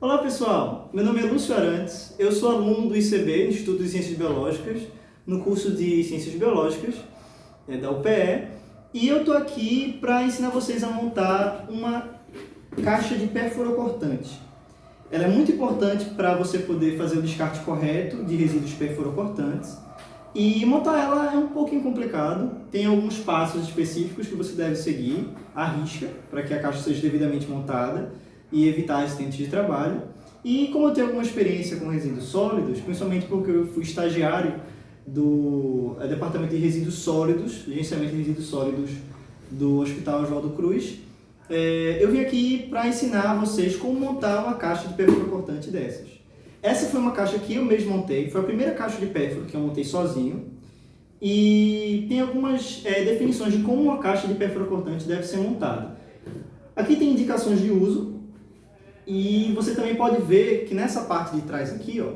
Olá pessoal, meu nome é Lúcio Arantes, eu sou aluno do ICB, Instituto de Ciências Biológicas, no curso de Ciências Biológicas da UPE, e eu estou aqui para ensinar vocês a montar uma caixa de perfuracortante. Ela é muito importante para você poder fazer o descarte correto de resíduos perfuracortantes, e montar ela é um pouquinho complicado, tem alguns passos específicos que você deve seguir à risca para que a caixa seja devidamente montada e evitar acidentes de trabalho. E como eu tenho alguma experiência com resíduos sólidos, principalmente porque eu fui estagiário do Departamento de Resíduos Sólidos, gerenciamento de resíduos sólidos do Hospital Oswaldo Cruz, eu vim aqui para ensinar vocês como montar uma caixa de perfuracortante dessas. Essa foi uma caixa que eu mesmo montei, foi a primeira caixa de pérfuro que eu montei sozinho, e tem algumas definições de como uma caixa de perfuracortante deve ser montada. Aqui tem indicações de uso, e você também pode ver que nessa parte de trás aqui, ó,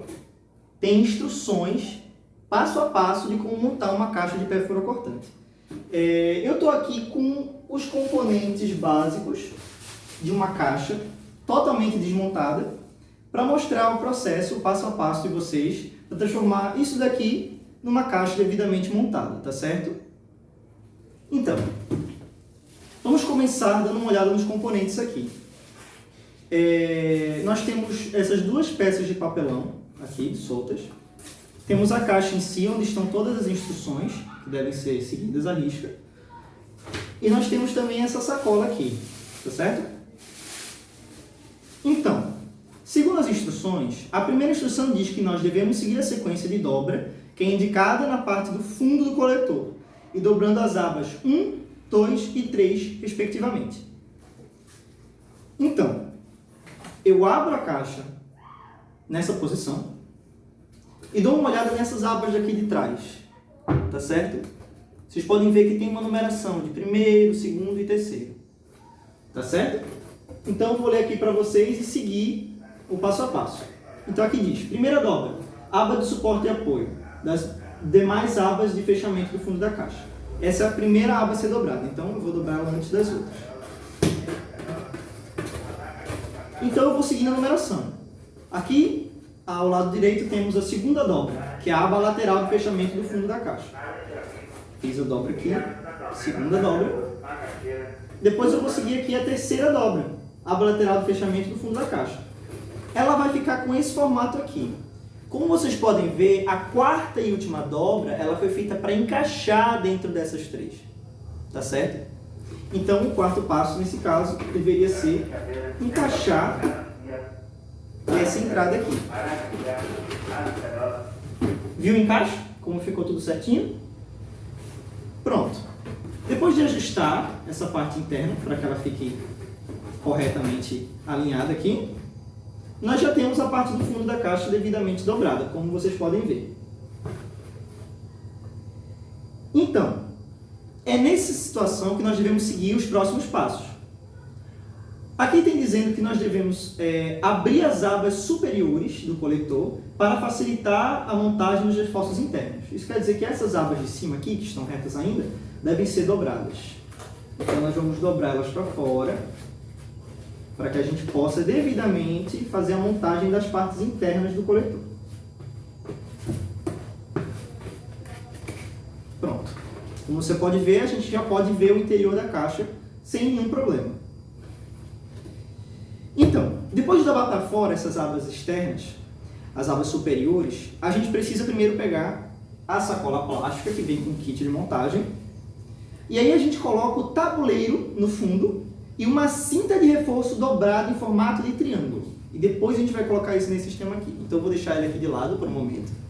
tem instruções passo a passo de como montar uma caixa de perfuracortante. Eu estou aqui com os componentes básicos de uma caixa totalmente desmontada para mostrar o processo, o passo a passo de vocês para transformar isso daqui numa caixa devidamente montada, tá certo? Então, vamos começar dando uma olhada nos componentes aqui. Nós temos essas duas peças de papelão aqui, soltas. Temos a caixa em si, onde estão todas as instruções que devem ser seguidas à risca. E nós temos também essa sacola aqui, tá certo? Então, segundo as instruções, a primeira instrução diz que nós devemos seguir a sequência de dobra, que é indicada na parte do fundo do coletor, e dobrando as abas 1, 2 e 3, respectivamente. Então, eu abro a caixa nessa posição e dou uma olhada nessas abas aqui de trás, tá certo? Vocês podem ver que tem uma numeração de primeiro, segundo e terceiro, tá certo? Então, eu vou ler aqui para vocês e seguir o passo a passo. Então, aqui diz, primeira dobra, aba de suporte e apoio, das demais abas de fechamento do fundo da caixa. Essa é a primeira aba a ser dobrada, então eu vou dobrar ela antes das outras. Então eu vou seguir na numeração. Aqui, ao lado direito, temos a segunda dobra, que é a aba lateral de fechamento do fundo da caixa. Fiz a dobra aqui, segunda dobra. Depois eu vou seguir aqui a terceira dobra, aba lateral de fechamento do fundo da caixa. Ela vai ficar com esse formato aqui. Como vocês podem ver, a quarta e última dobra, ela foi feita para encaixar dentro dessas três. Tá certo? Então, o quarto passo, nesse caso, deveria ser encaixar essa entrada aqui. Viu o encaixe? Como ficou tudo certinho? Pronto. Depois de ajustar essa parte interna, para que ela fique corretamente alinhada aqui, nós já temos a parte do fundo da caixa devidamente dobrada, como vocês podem ver. Então, é nessa situação que nós devemos seguir os próximos passos. Aqui tem dizendo que nós devemos abrir as abas superiores do coletor para facilitar a montagem dos reforços internos. Isso quer dizer que essas abas de cima aqui, que estão retas ainda, devem ser dobradas. Então nós vamos dobrar elas para fora, para que a gente possa devidamente fazer a montagem das partes internas do coletor. Pronto. Como você pode ver, a gente já pode ver o interior da caixa sem nenhum problema. Então, depois de dobrar para fora essas abas externas, as abas superiores, a gente precisa primeiro pegar a sacola plástica que vem com o kit de montagem, e aí a gente coloca o tabuleiro no fundo e uma cinta de reforço dobrada em formato de triângulo. E depois a gente vai colocar isso nesse sistema aqui. Então eu vou deixar ele aqui de lado por um momento.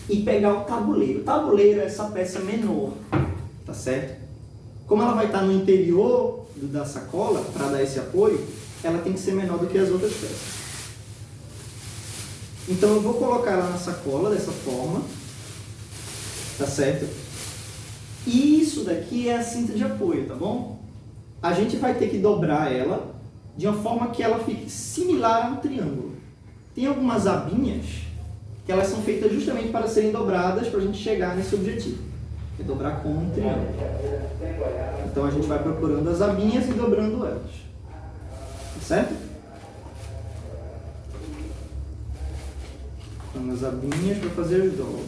E pegar o tabuleiro. O tabuleiro é essa peça menor, tá certo? Como ela vai estar no interior da sacola, para dar esse apoio, ela tem que ser menor do que as outras peças. Então eu vou colocar ela na sacola dessa forma, tá certo? E isso daqui é a cinta de apoio, tá bom? A gente vai ter que dobrar ela de uma forma que ela fique similar a um triângulo. Tem algumas abinhas que elas são feitas justamente para serem dobradas para a gente chegar nesse objetivo. É dobrar como um triângulo. Então a gente vai procurando as abinhas e dobrando elas. Tá certo? umas abinhas para fazer as dobras.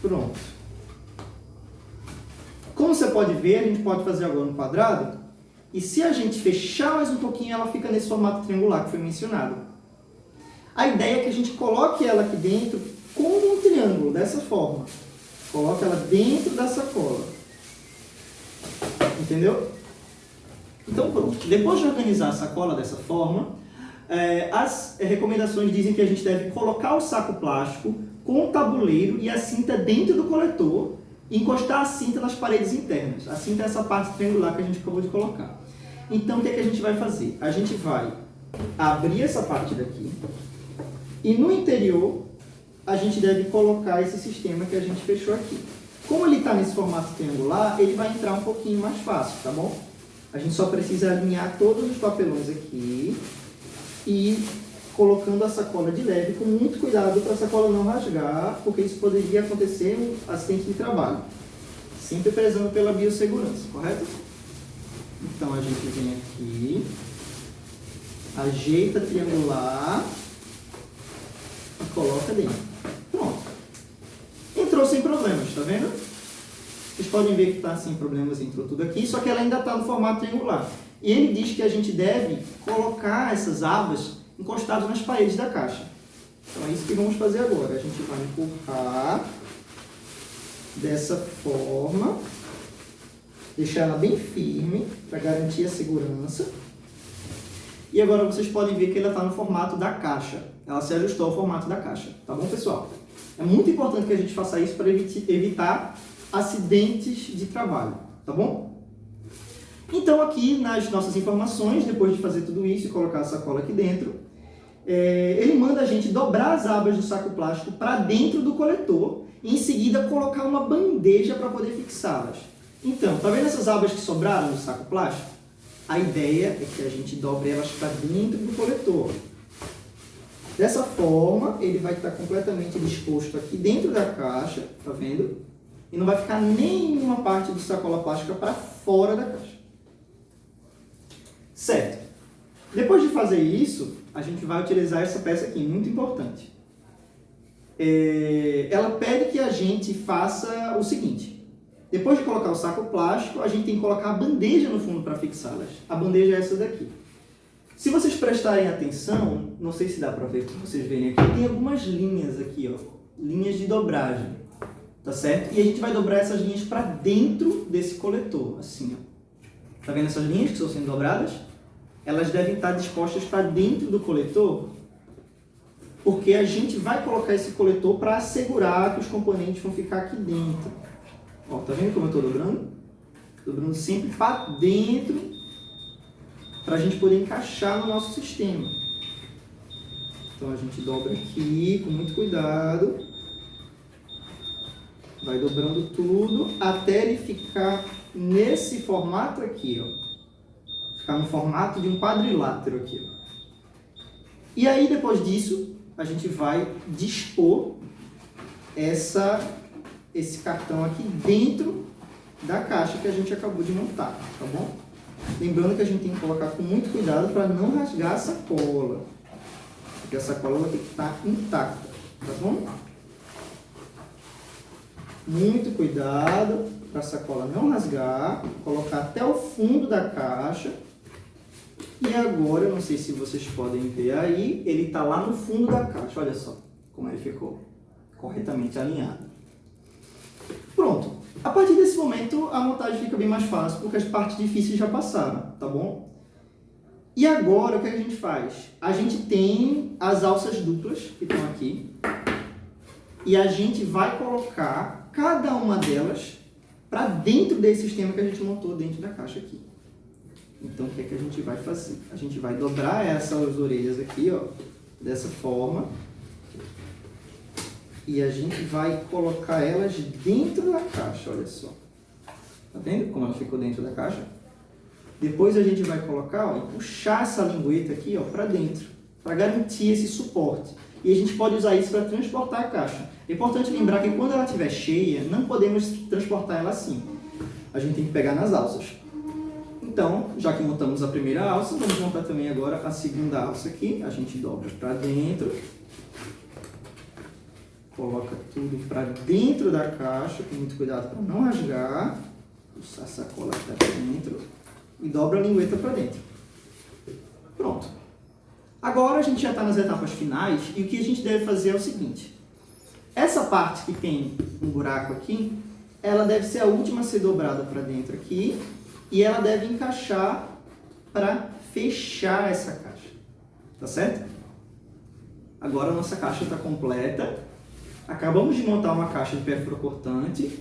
Pronto. Como você pode ver, a gente pode fazer agora um quadrado. E se a gente fechar mais um pouquinho, ela fica nesse formato triangular que foi mencionado. A ideia é que a gente coloque ela aqui dentro como um triângulo, dessa forma. Coloque ela dentro da sacola. Entendeu? Então pronto. Depois de organizar a sacola dessa forma, as recomendações dizem que a gente deve colocar o saco plástico com o tabuleiro e a cinta dentro do coletor e encostar a cinta nas paredes internas. A cinta é essa parte triangular que a gente acabou de colocar. Então o que é que a gente vai fazer? A gente vai abrir essa parte daqui e no interior a gente deve colocar esse sistema que a gente fechou aqui. Como ele está nesse formato triangular, ele vai entrar um pouquinho mais fácil, tá bom? A gente só precisa alinhar todos os papelões aqui e colocando a sacola de leve com muito cuidado para a sacola não rasgar, porque isso poderia acontecer um acidente de trabalho. Sempre prezando pela biossegurança, correto? Então a gente vem aqui, ajeita triangular e coloca dentro. Pronto. Entrou sem problemas, tá vendo? Vocês podem ver que está sem problemas, entrou tudo aqui, só que ela ainda está no formato triangular. E ele diz que a gente deve colocar essas abas encostadas nas paredes da caixa. Então é isso que vamos fazer agora. A gente vai empurrar dessa forma, deixar ela bem firme para garantir a segurança. E agora vocês podem ver que ela está no formato da caixa. Ela se ajustou ao formato da caixa. Tá bom, pessoal? É muito importante que a gente faça isso para evitar acidentes de trabalho. Tá bom? Então, aqui nas nossas informações, depois de fazer tudo isso e colocar a sacola aqui dentro, ele manda a gente dobrar as abas do saco plástico para dentro do coletor e, em seguida, colocar uma bandeja para poder fixá-las. Então, tá vendo essas abas que sobraram no saco plástico? A ideia é que a gente dobre elas para dentro do coletor. Dessa forma, ele vai estar completamente disposto aqui dentro da caixa, tá vendo? E não vai ficar nenhuma parte do sacola plástica para fora da caixa. Certo. Depois de fazer isso, a gente vai utilizar essa peça aqui, muito importante. Ela pede que a gente faça o seguinte. Depois de colocar o saco plástico, a gente tem que colocar a bandeja no fundo para fixá-las. A bandeja é essa daqui. Se vocês prestarem atenção, não sei se dá para ver, como vocês verem aqui, tem algumas linhas aqui, ó, linhas de dobragem, tá certo? E a gente vai dobrar essas linhas para dentro desse coletor, assim, ó. Tá vendo essas linhas que estão sendo dobradas? Elas devem estar dispostas para dentro do coletor, porque a gente vai colocar esse coletor para assegurar que os componentes vão ficar aqui dentro. Ó, tá vendo como eu estou dobrando? Dobrando sempre para dentro, para a gente poder encaixar no nosso sistema. Então a gente dobra aqui com muito cuidado, vai dobrando tudo até ele ficar nesse formato aqui, ó. Ficar no formato de um quadrilátero aqui, ó. E aí depois disso a gente vai dispor esse cartão aqui dentro da caixa que a gente acabou de montar, tá bom? Lembrando que a gente tem que colocar com muito cuidado para não rasgar a sacola, porque a sacola vai ter que estar intacta, tá bom? Muito cuidado para a sacola não rasgar, colocar até o fundo da caixa. E agora, eu não sei se vocês podem ver aí, ele está lá no fundo da caixa, olha só como ele ficou corretamente alinhado. Pronto. A partir desse momento, a montagem fica bem mais fácil, porque as partes difíceis já passaram, tá bom? E agora, o que a gente faz? A gente tem as alças duplas, que estão aqui, e a gente vai colocar cada uma delas para dentro desse sistema que a gente montou dentro da caixa aqui. Então, o que é que a gente vai fazer? A gente vai dobrar essas orelhas aqui, ó, dessa forma. E a gente vai colocar elas dentro da caixa, olha só. Tá vendo como ela ficou dentro da caixa? Depois a gente vai colocar, ó, e puxar essa lingueta aqui, ó, para dentro, para garantir esse suporte. E a gente pode usar isso para transportar a caixa. É importante lembrar que quando ela estiver cheia, não podemos transportar ela assim. A gente tem que pegar nas alças. Então, já que montamos a primeira alça, vamos montar também agora a segunda alça aqui. A gente dobra para dentro. Coloca tudo para dentro da caixa, com muito cuidado para não rasgar. Puxar a sacola para dentro. E dobra a lingueta para dentro. Pronto. Agora a gente já está nas etapas finais e o que a gente deve fazer é o seguinte. Essa parte que tem um buraco aqui, ela deve ser a última a ser dobrada para dentro aqui e ela deve encaixar para fechar essa caixa. Tá certo? Agora a nossa caixa está completa. Acabamos de montar uma caixa de pérfuro cortante.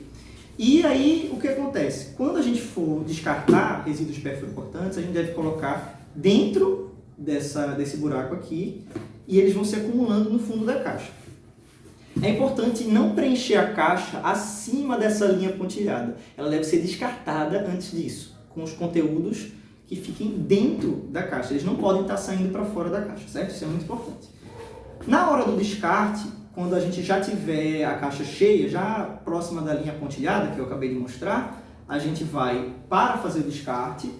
E aí, o que acontece? Quando a gente for descartar resíduos de pérfuro cortantes, a gente deve colocar dentro desse buraco aqui e eles vão se acumulando no fundo da caixa. É importante não preencher a caixa acima dessa linha pontilhada. Ela deve ser descartada antes disso, com os conteúdos que fiquem dentro da caixa. Eles não podem estar saindo para fora da caixa, certo? Isso é muito importante. Na hora do descarte, quando a gente já tiver a caixa cheia, já próxima da linha pontilhada, que eu acabei de mostrar, a gente vai, para fazer o descarte,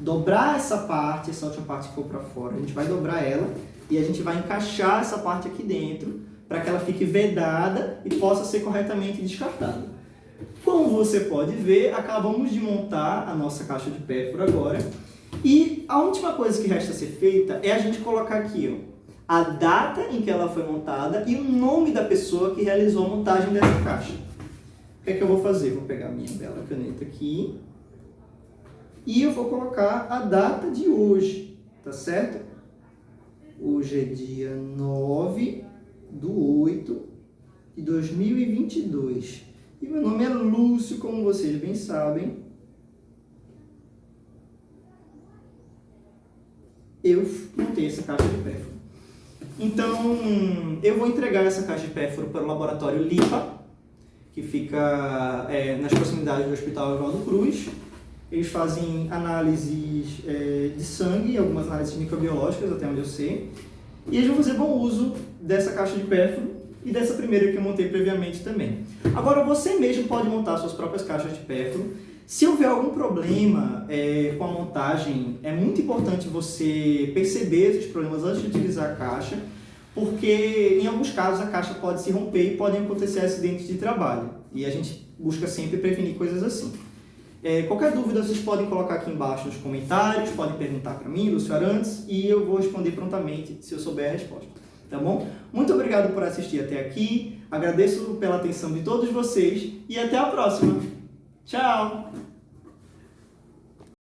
dobrar essa parte, essa última parte que ficou para fora, a gente vai dobrar ela e a gente vai encaixar essa parte aqui dentro para que ela fique vedada e possa ser corretamente descartada. Como você pode ver, acabamos de montar a nossa caixa de pérfuro agora e a última coisa que resta ser feita é a gente colocar aqui, ó, a data em que ela foi montada e o nome da pessoa que realizou a montagem dessa caixa. O que é que eu vou fazer? Vou pegar a minha bela caneta aqui e eu vou colocar a data de hoje, tá certo? Hoje é dia 9/8/2022. E meu nome é Lúcio, como vocês bem sabem. Eu montei essa caixa de pérfuro. Então, eu vou entregar essa caixa de pérfuro para o laboratório LIPA, que fica nas proximidades do Hospital Oswaldo Cruz. Eles fazem análises de sangue, algumas análises microbiológicas, até onde eu sei. E eles vão fazer bom uso dessa caixa de pérfuro e dessa primeira que eu montei previamente também. Agora, você mesmo pode montar suas próprias caixas de pérfuro. Se houver algum problema com a montagem, é muito importante você perceber esses problemas antes de utilizar a caixa, porque em alguns casos a caixa pode se romper e podem acontecer acidentes de trabalho. E a gente busca sempre prevenir coisas assim. Qualquer dúvida vocês podem colocar aqui embaixo nos comentários, podem perguntar para mim, Lúcio Arantes, e eu vou responder prontamente se eu souber a resposta. Tá bom? Muito obrigado por assistir até aqui, agradeço pela atenção de todos vocês e até a próxima! Tchau!